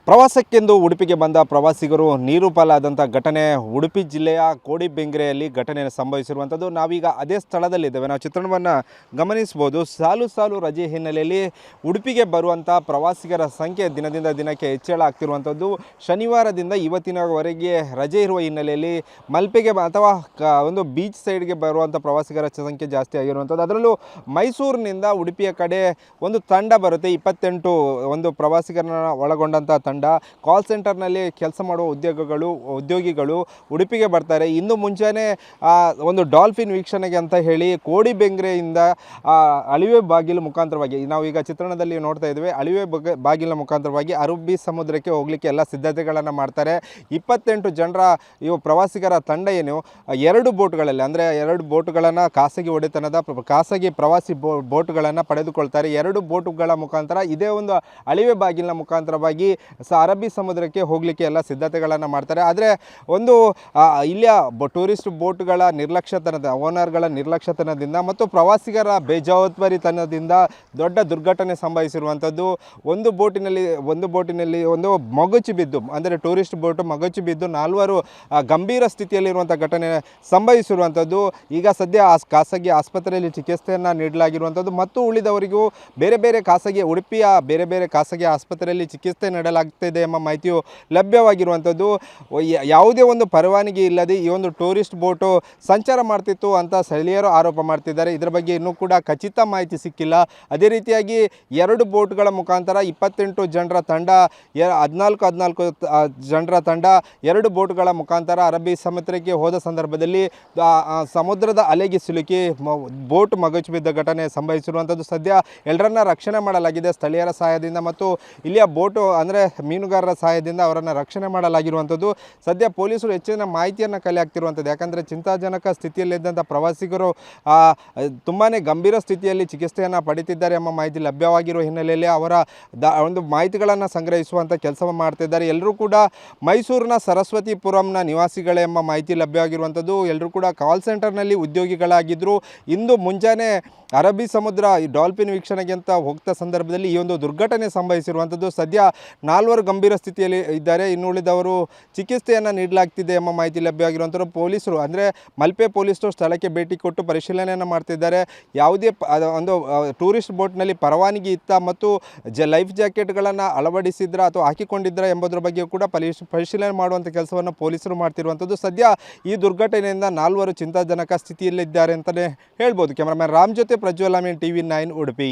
ಪ್ರವಾಸಕ್ಕೆಂದು ಉಡುಪಿಗೆ ಬಂದ ಪ್ರವಾಸಿಗರು ನೀರು ಪಾಲಾದಂಥ ಘಟನೆ ಉಡುಪಿ ಜಿಲ್ಲೆಯ ಕೋಡಿಬೆಂಗ್ರೆಯಲ್ಲಿ ಘಟನೆ ಸಂಭವಿಸಿರುವಂಥದ್ದು. ನಾವೀಗ ಅದೇ ಸ್ಥಳದಲ್ಲಿದ್ದೇವೆ. ನಾವು ಚಿತ್ರಣವನ್ನು ಗಮನಿಸ್ಬೋದು. ಸಾಲು ಸಾಲು ರಜೆ ಹಿನ್ನೆಲೆಯಲ್ಲಿ ಉಡುಪಿಗೆ ಬರುವಂಥ ಪ್ರವಾಸಿಗರ ಸಂಖ್ಯೆ ದಿನದಿಂದ ದಿನಕ್ಕೆ ಹೆಚ್ಚಳ ಆಗ್ತಿರುವಂಥದ್ದು. ಶನಿವಾರದಿಂದ ಇವತ್ತಿನವರೆಗೆ ರಜೆ ಇರುವ ಹಿನ್ನೆಲೆಯಲ್ಲಿ ಮಲ್ಪೆಗೆ ಅಥವಾ ಒಂದು ಬೀಚ್ ಸೈಡ್ಗೆ ಬರುವಂಥ ಪ್ರವಾಸಿಗರ ಸಂಖ್ಯೆ ಜಾಸ್ತಿ ಆಗಿರುವಂಥದ್ದು. ಅದರಲ್ಲೂ ಮೈಸೂರಿನಿಂದ ಉಡುಪಿಯ ಕಡೆ ಒಂದು ತಂಡ ಬರುತ್ತೆ. 28 ಒಂದು ಪ್ರವಾಸಿಗರನ್ನ ಒಳಗೊಂಡಂಥ ತಂಡ. ಕಾಲ್ ಸೆಂಟರ್ನಲ್ಲಿ ಕೆಲಸ ಮಾಡುವ ಉದ್ಯೋಗಿಗಳು ಉಡುಪಿಗೆ ಬರ್ತಾರೆ. ಇನ್ನು ಮುಂಚೆನೇ ಒಂದು ಡಾಲ್ಫಿನ್ ವೀಕ್ಷಣೆಗೆ ಅಂತ ಹೇಳಿ ಕೋಡಿಬೆಂಗ್ರೆಯಿಂದ ಅಳಿವೆ ಬಾಗಿಲು ಮುಖಾಂತರವಾಗಿ ನಾವೀಗ ಚಿತ್ರಣದಲ್ಲಿ ನೋಡ್ತಾ ಇದ್ದೇವೆ. ಅಳಿವೆ ಬಾಗಿಲಿನ ಮುಖಾಂತರವಾಗಿ ಅರಬ್ಬಿ ಸಮುದ್ರಕ್ಕೆ ಹೋಗಲಿಕ್ಕೆ ಎಲ್ಲ ಸಿದ್ಧತೆಗಳನ್ನು ಮಾಡ್ತಾರೆ. 28 ಜನರ ಇವು ಪ್ರವಾಸಿಗರ ತಂಡ ಏನು 2 ಬೋಟ್ಗಳಲ್ಲಿ ಅಂದರೆ 2 ಬೋಟ್ಗಳನ್ನು ಖಾಸಗಿ ಪ್ರವಾಸಿ ಬೋಟ್ಗಳನ್ನು ಪಡೆದುಕೊಳ್ತಾರೆ. 2 ಬೋಟುಗಳ ಮುಖಾಂತರ ಇದೇ ಒಂದು ಅಳಿವೆ ಬಾಗಿಲಿನ ಮುಖಾಂತರವಾಗಿ ಅರಬ್ಬಿ ಸಮುದ್ರಕ್ಕೆ ಹೋಗಲಿಕ್ಕೆ ಎಲ್ಲ ಸಿದ್ಧತೆಗಳನ್ನು ಮಾಡ್ತಾರೆ. ಆದರೆ ಒಂದು ಇಲ್ಲಿಯ ಟೂರಿಸ್ಟ್ ಬೋಟ್ಗಳ ಓನರ್ಗಳ ನಿರ್ಲಕ್ಷ್ಯತನದಿಂದ ಮತ್ತು ಪ್ರವಾಸಿಗರ ಬೇಜವಾಬ್ದಾರಿತನದಿಂದ ದೊಡ್ಡ ದುರ್ಘಟನೆ ಸಂಭವಿಸಿರುವಂಥದ್ದು. ಒಂದು ಬೋಟಿನಲ್ಲಿ ಒಂದು ಮಗುಚಿ ಬಿದ್ದು ಅಂದರೆ ಟೂರಿಸ್ಟ್ ಬೋಟ್ ಮಗುಚಿ ಬಿದ್ದು 4 ಗಂಭೀರ ಸ್ಥಿತಿಯಲ್ಲಿರುವಂಥ ಘಟನೆ ಸಂಭವಿಸಿರುವಂಥದ್ದು. ಈಗ ಸದ್ಯ ಖಾಸಗಿ ಆಸ್ಪತ್ರೆಯಲ್ಲಿ ಚಿಕಿತ್ಸೆಯನ್ನು ನೀಡಲಾಗಿರುವಂಥದ್ದು ಮತ್ತು ಉಳಿದವರಿಗೂ ಉಡುಪಿಯ ಬೇರೆ ಬೇರೆ ಖಾಸಗಿ ಆಸ್ಪತ್ರೆಯಲ್ಲಿ ಚಿಕಿತ್ಸೆ ನೀಡಲಾಗ್ತಿದೆ ಎಂಬ ಮಾಹಿತಿಯು ಲಭ್ಯವಾಗಿರುವಂಥದ್ದು. ಯಾವುದೇ ಒಂದು ಪರವಾನಗಿ ಇಲ್ಲದೆ ಈ ಒಂದು ಟೂರಿಸ್ಟ್ ಬೋಟು ಸಂಚಾರ ಮಾಡ್ತಿತ್ತು ಅಂತ ಸ್ಥಳೀಯರು ಆರೋಪ ಮಾಡ್ತಿದ್ದಾರೆ. ಇದರ ಬಗ್ಗೆ ಇನ್ನೂ ಕೂಡ ಖಚಿತ ಮಾಹಿತಿ ಸಿಕ್ಕಿಲ್ಲ. ಅದೇ ರೀತಿಯಾಗಿ 2 ಬೋಟ್ಗಳ ಮುಖಾಂತರ 28 ಜನರ ತಂಡ 14 ಜನರ ತಂಡ 2 ಬೋಟ್ಗಳ ಮುಖಾಂತರ ಅರಬ್ಬಿ ಸಮುದ್ರಕ್ಕೆ ಹೋದ ಸಂದರ್ಭದಲ್ಲಿ ಸಮುದ್ರದ ಅಲೆಗೆ ಸಿಲುಕಿ ಬೋಟ್ ಮಗುಚಿ ಬಿದ್ದ ಘಟನೆ ಸಂಭವಿಸಿರುವಂಥದ್ದು. ಸದ್ಯ ಎಲ್ಲರನ್ನ ರಕ್ಷಣೆ ಮಾಡಲಾಗಿದೆ ಸ್ಥಳೀಯರ ಸಹಾಯದಿಂದ ಮತ್ತು ಇಲ್ಲಿಯ ಬೋಟು ಅಂದರೆ ಮೀನುಗಾರರ ಸಹಾಯದಿಂದ ಅವರನ್ನು ರಕ್ಷಣೆ ಮಾಡಲಾಗಿರುವಂಥದ್ದು. ಸದ್ಯ ಪೊಲೀಸರು ಹೆಚ್ಚಿನ ಮಾಹಿತಿಯನ್ನು ಕಲೆ ಹಾಕ್ತಿರುವಂಥದ್ದು. ಯಾಕಂದರೆ ಚಿಂತಾಜನಕ ಸ್ಥಿತಿಯಲ್ಲಿದ್ದಂಥ ಪ್ರವಾಸಿಗರು ತುಂಬಾ ಗಂಭೀರ ಸ್ಥಿತಿಯಲ್ಲಿ ಚಿಕಿತ್ಸೆಯನ್ನು ಪಡಿತಿದ್ದಾರೆ ಎಂಬ ಮಾಹಿತಿ ಲಭ್ಯವಾಗಿರುವ ಹಿನ್ನೆಲೆಯಲ್ಲಿ ಅವರ ಒಂದು ಮಾಹಿತಿಗಳನ್ನು ಸಂಗ್ರಹಿಸುವಂಥ ಕೆಲಸ ಮಾಡ್ತಿದ್ದಾರೆ. ಎಲ್ಲರೂ ಕೂಡ ಮೈಸೂರಿನ ಸರಸ್ವತಿಪುರಂನ ನಿವಾಸಿಗಳೇ ಎಂಬ ಮಾಹಿತಿ ಲಭ್ಯವಾಗಿರುವಂಥದ್ದು. ಎಲ್ಲರೂ ಕೂಡ ಕಾಲ್ ಸೆಂಟರ್ನಲ್ಲಿ ಉದ್ಯೋಗಿಗಳಾಗಿದ್ದರು. ಇಂದು ಮುಂಜಾನೆ ಅರಬ್ಬಿ ಸಮುದ್ರ ಈ ಡಾಲ್ಫಿನ್ ವೀಕ್ಷಣೆಗೆ ಅಂತ ಹೋಗ್ತಾ ಸಂದರ್ಭದಲ್ಲಿ ಈ ಒಂದು ದುರ್ಘಟನೆ ಸಂಭವಿಸಿರುವಂಥದ್ದು. ಸದ್ಯ 4 ಗಂಭೀರ ಸ್ಥಿತಿಯಲ್ಲಿ ಇದ್ದಾರೆ. ಇನ್ನು ಉಳಿದವರು ಚಿಕಿತ್ಸೆಯನ್ನು ನೀಡಲಾಗ್ತಿದೆ ಎಂಬ ಮಾಹಿತಿ ಲಭ್ಯವಾಗಿರುವಂಥದ್ದು. ಪೊಲೀಸರು ಅಂದರೆ ಮಲ್ಪೆ ಪೊಲೀಸರು ಸ್ಥಳಕ್ಕೆ ಭೇಟಿ ಕೊಟ್ಟು ಪರಿಶೀಲನೆಯನ್ನು ಮಾಡ್ತಿದ್ದಾರೆ. ಯಾವುದೇ ಒಂದು ಟೂರಿಸ್ಟ್ ಬೋಟ್ನಲ್ಲಿ ಪರವಾನಗಿ ಇತ್ತ ಮತ್ತು ಲೈಫ್ ಜಾಕೆಟ್ಗಳನ್ನು ಅಳವಡಿಸಿದ್ರ ಅಥವಾ ಹಾಕಿಕೊಂಡಿದ್ರ ಎಂಬುದರ ಬಗ್ಗೆ ಕೂಡ ಪರಿಶೀಲನೆ ಮಾಡುವಂಥ ಕೆಲಸವನ್ನು ಪೊಲೀಸರು ಮಾಡ್ತಿರುವಂಥದ್ದು. ಸದ್ಯ ಈ ದುರ್ಘಟನೆಯಿಂದ 4 ಚಿಂತಾಜನಕ ಸ್ಥಿತಿಯಲ್ಲಿದ್ದಾರೆ ಅಂತಲೇ ಹೇಳ್ಬೋದು. ಕ್ಯಾಮರಾಮನ್ ರಾಮ್ ಜೊತೆ ಪ್ರಜ್ವಲ್ ಅಮೀನ್, TV9 ಉಡುಪಿ.